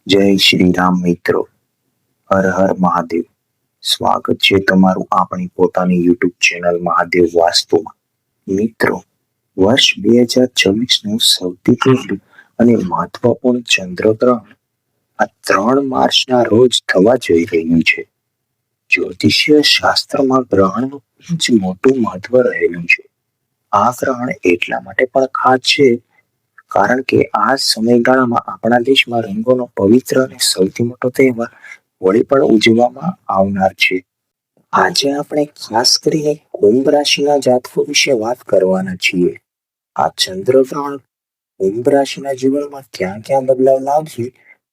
જય શ્રી રામ મિત્રો. હર હર મહાદેવ. સ્વાગત છે તમારું આપણી પોતાની યુટ્યુબ ચેનલ મહાદેવ વાસ્તુમાં. મિત્રો, વર્ષ 2026 નું સૌથી પહેલું અને મહત્વપૂર્ણ ચંદ્રગ્રહણ આ 3 માર્ચના રોજ થવા જઈ રહ્યું છે. જ્યોતિષીય શાસ્ત્રમાં ગ્રહણનું ખૂબ જ મોટું મહત્વ રહેલું છે. આ ગ્રહણ એટલા માટે પણ ખાસ છે કારણ કે આ સમયગાળામાં આપણા દેશમાં રંગોનો પવિત્ર અને સૌથી મોટો તહેવાર હોળી પણ ઉજવવામાં આવનાર છે. આજે આપણે ખાસ કરીને કુંભ રાશિના જાતકો વિશે વાત કરવાના છીએ. આ ચંદ્રગ્રહણ કુંભ રાશિના જીવનમાં ક્યાં ક્યાં બદલાવ લાવશે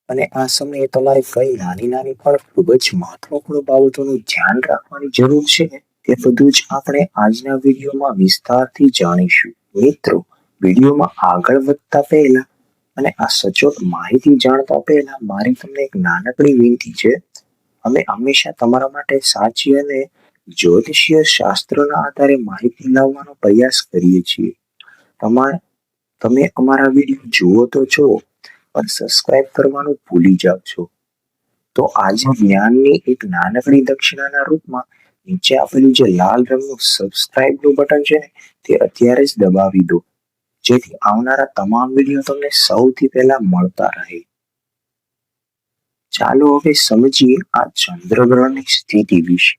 અને આ સમયે તમારે કઈ નાની નાની પણ ખૂબ જ મહત્વપૂર્ણ બાબતોનું ધ્યાન રાખવાની જરૂર છે, તે બધું જ આપણે આજના વિડીયોમાં વિસ્તારથી જાણીશું. મિત્રો, વિડીયોમાં આગળ વધતા પહેલા અને આ સચોટ માહિતી જાણતા પહેલા મારી તમને એક નાનકડી વિનંતી છે. અમે હંમેશા તમારા માટે સાચી અને જ્યોતિષીય શાસ્ત્રના આધારે માહિતી લાવવાનો પ્રયાસ કરીએ છીએ. તમે અમારા વિડીયો જુઓ તો છો, પણ સબસ્ક્રાઇબ કરવાનું ભૂલી જાઓ છો. તો આજે જ્ઞાનની એક નાનકડી દક્ષિણાના રૂપમાં નીચે આપેલું જે લાલ રંગનું સબસ્ક્રાઇબનું બટન છે ને, તે અત્યારે જ દબાવી દો, જેથી આવનારા તમામ વિડીયો તમને સૌથી પહેલા મળતા રહે. ચાલો હવે સમજીએ આ ચંદ્રગ્રહણની સ્થિતિ વિશે.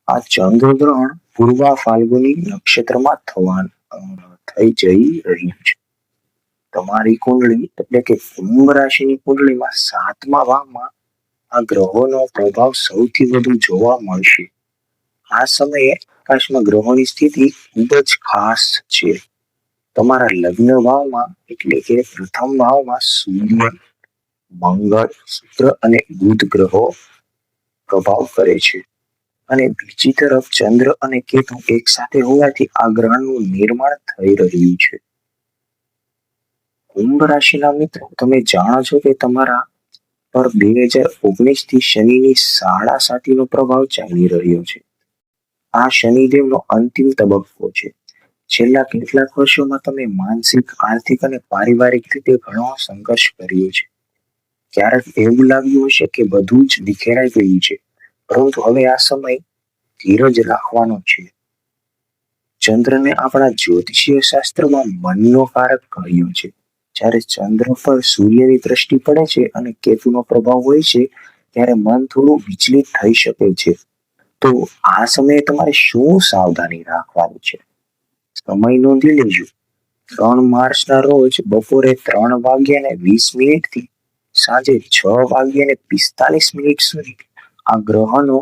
આ ચંદ્રગ્રહણ પૂર્વા ફાલ્ગુની નક્ષત્રમાં થઈ જઈ રહ્યું છે. તમારી કુંડળી એટલે કે કુંભ રાશિની કુંડળીમાં 7મા ભાવમાં આ ગ્રહોનો પ્રભાવ સૌથી વધુ જોવા મળશે. આ સમયે આકાશમાં ગ્રહોની સ્થિતિ ખૂબ જ ખાસ છે. તમારા લગ્ન ભાવમાં એટલે કે પ્રથમ ભાવમાં સૂર્ય, મંગળ, શુક્ર અને બુધ ગ્રહો પ્રભાવ કરે છે અને બીજી તરફ ચંદ્ર અને કેતુ એક સાથે હોવાથી આ ગ્રહણનું નિર્માણ થઈ રહ્યું છે. કુંભ રાશિના મિત્રો, તમે જાણો છો કે તમારા પર 2019 થી શનિની સાડા સાતીનો પ્રભાવ ચાલી રહ્યો છે. આ શનિદેવનો અંતિમ તબક્કો છે. છેલ્લા કેટલાક વર્ષોમાં તમે માનસિક, આર્થિક અને પારિવારિક રીતે ઘણો સંઘર્ષ કર્યો છે. ક્યારેક એવું લાગ્યું હશે કે બધું જ વિખેરાઈ ગયું છે, પરંતુ હવે આ સમય ધીરજ રાખવાનો છે. ચંદ્રને આપણા જ્યોતિષીય શાસ્ત્રમાં મનનો કારક કહ્યો છે. જ્યારે ચંદ્ર પર સૂર્યની દ્રષ્ટિ પડે છે અને કેતુનો પ્રભાવ હોય છે, ત્યારે મન થોડું વિચલિત થઈ શકે છે. તો આ સમયે તમારે શું સાવધાની રાખવાની છે? સમય નોંધી લેજો. 3 માર્ચના રોજ બપોરે 3:20 થી સાંજે 6:45 સુધી આ ગ્રહનો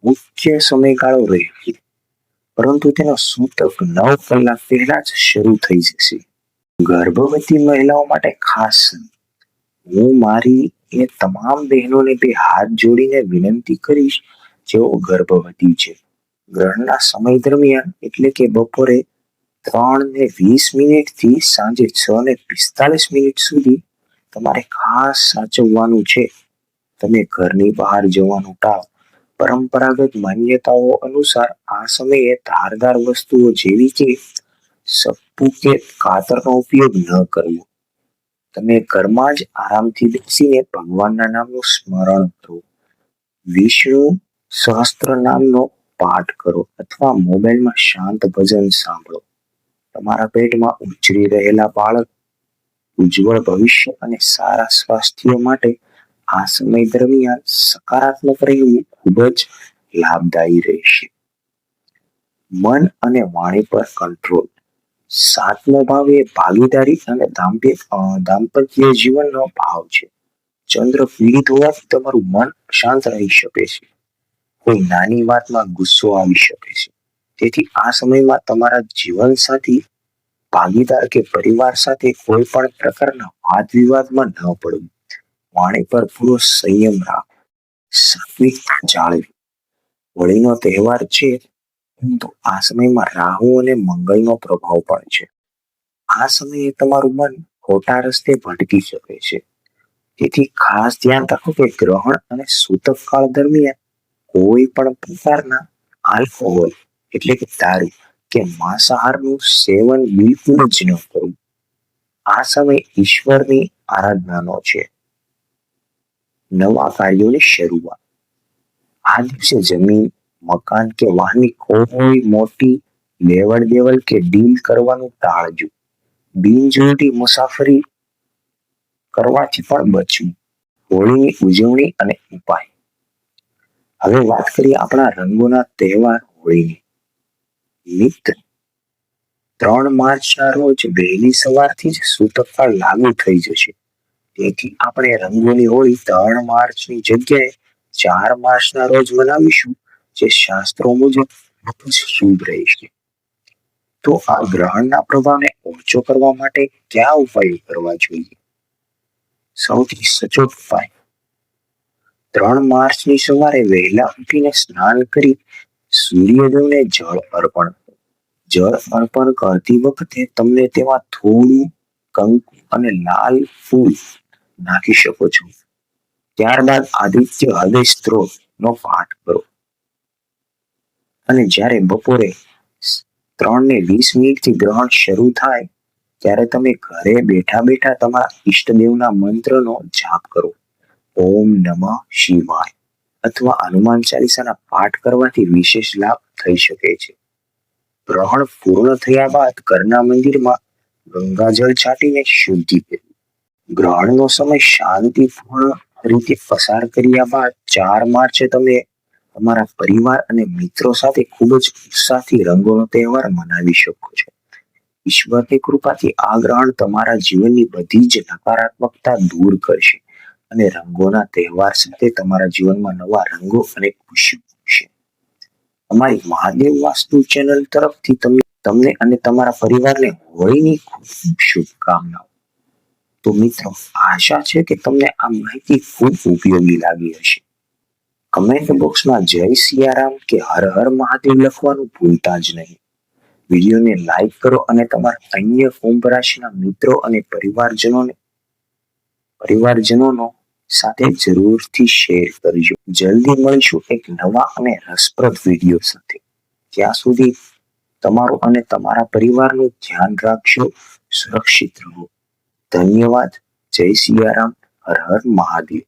મુખ્ય સમયગાળો રહેશે, પરંતુ તેનો સૂતક 9 કલાક પહેલા જ શરૂ થઈ જશે. ગર્ભવતી મહિલાઓ માટે ખાસ, હું મારી એ તમામ બહેનોને બે હાથ જોડીને વિનંતી કરીશ જેઓ ગર્ભવતી છે. ગ્રહણના સમય દરમિયાન એટલે કે બપોરે 3:20 થી સાંજે 6:45 સુધી તમારે ખાસ સાચવવાનું છે. તમે ઘરની બહાર જવાનું ટાળો. પરંપરાગત માન્યતાઓ અનુસાર આ સમયે ધારદાર વસ્તુઓ જેવી કે સપ્પુ કે કાતરનો ઉપયોગ ન કરવો. તમે ઘરમાં જ આરામથી બેસીને ભગવાનના નામનું સ્મરણ કરો, વિષ્ણુ સહસ્ત્ર નામનો પાઠ કરો અથવા મોબાઈલમાં શાંત ભજન સાંભળો. તમારા પેટમાં ઉછરી રહેલા બાળક, ઉજ્જવળ ભવિષ્ય અને સારા સ્વાસ્થ્ય માટે આ સમય દરમિયાન સકારાત્મક રહેવું ખૂબ જ લાભદાયી રહેશે. મન અને વાણી પર કંટ્રોલ. 7મો ભાવ એ ભાગીદારી અને દાંપત્ય જીવનનો ભાવ છે. ચંદ્ર પીડિત હોવાથી તમારું મન શાંત રહી શકે છે. કોઈ નાની વાતમાં ગુસ્સો આવી શકે છે. તેથી આ સમયમાં તમારા જીવનસાથી, ભાગીદાર કે પરિવાર સાથે કોઈ પણ પ્રકારના વાદ વિવાદમાં ન પડવું. વાણી પર પૂરો સંયમ રાખવો. સાત્વિકતા જાળવી. હોળીનો તહેવાર છે, પરંતુ આ સમયમાં રાહુ અને મંગળનો પ્રભાવ પણ છે. આ સમયે તમારું મન ખોટા રસ્તે ભટકી શકે છે. તેથી ખાસ ધ્યાન રાખો કે ગ્રહણ અને સૂતક કાળ દરમિયાન કોઈ પણ પ્રકારના આલ્કોહોલ એટલે કે દારૂ કે માંસાહારનું સેવન બિલકુલ જ ન કરવું. આ સમય ઈશ્વરની આરાધનાનો છે. નવા કાર્યોની શરૂઆત. આ દિવસે જમીન, મકાન કે વાહનની કોઈ મોટી લેવડ દેવડ કે ડીલ કરવાનું ટાળજો. બિનજરૂરી મુસાફરી કરવાથી પણ બચવું. હોળીની ઉજવણી અને ઉપાય. હવે વાત કરીએ આપણા રંગોના તહેવાર હોળીની. મિત્ર, 3 માર્ચના રોજ વહેલી સવારથી જ સૂતકકાળ લાગુ થઈ જશે. તેથી આપણે રંગોની હોળી 3 માર્ચની જગ્યાએ 4 માર્ચના રોજ મનાવીશું, જે શાસ્ત્રો મુજબ ખૂબ જ શુભ રહેશે. તો આ ગ્રહણના પ્રભાવને ઓછો કરવા માટે કયા ઉપાયો કરવા જોઈએ? સૌથી સચોટ ઉપાય: 3 માર્ચની સવારે વહેલા ઉઠીને સ્નાન કરી સૂર્યદેવને જળ અર્પણ. જળ અર્પણ કરતી વખતે તમને તેમાં થોડું કંકુ અને લાલ ફૂલ નાખી શકો છો. ત્યારબાદ આદિત્ય હૃદય સ્ત્રોતનો પાઠ કરો. અને જ્યારે બપોરે 3:20 ગ્રહણ શરૂ થાય ત્યારે તમે ઘરે બેઠા બેઠા તમારા ઈષ્ટદેવના મંત્રનો જાપ કરો. ઓમ નમઃ શિવાય અથવા હનુમાન ચાલીસાના પાઠ કરવાથી વિશેષ લાભ થઈ શકે છે. ગ્રહણ પૂર્ણ થયા બાદ ઘરના મંદિરમાં ગંગાજળ છાંટીને શુદ્ધિ કરવી. ગ્રહણનો સમય શાંતિપૂર્ણ રીતે પસાર કર્યા બાદ 4 માર્ચે તમે તમારા પરિવાર અને મિત્રો સાથે ખૂબ જ ઉત્સાહથી રંગોનો તહેવાર મનાવી શકો છો. ઈશ્વરની કૃપાથી આ ગ્રહણ તમારા જીવનની બધી જ નકારાત્મકતા દૂર કરશે અને રંગોના તહેવાર સાથે તમારા જીવનમાં નવા રંગો અને ખુશીઓ આવશે. અમારી મહાદેવ વાસ્તુ ચેનલ તરફથી તમને અને તમારા પરિવારને હોળીની ખૂબ શુભકામનાઓ. તો મિત્રો, આશા છે કે તમને આ માહિતી ખૂબ ઉપયોગી લાગી હશે. કમેન્ટ બોક્સમાં જય સિયારામ કે હર હર મહાદેવ લખવાનું ભૂલતા જ નહીં. વિડીયોને લાઈક કરો અને તમારા અન્ય કુંભ રાશિના મિત્રો અને પરિવારજનોનો સાથે જરૂરથી શેર કરજો. જલ્દી મળીશું એક નવા અને રસપ્રદ વિડીયો સાથે. ત્યાં સુધી તમારું અને તમારા પરિવારનું ધ્યાન રાખજો. સુરક્ષિત રહો. ધન્યવાદ. જય સિયારામ. હર હર મહાદેવ.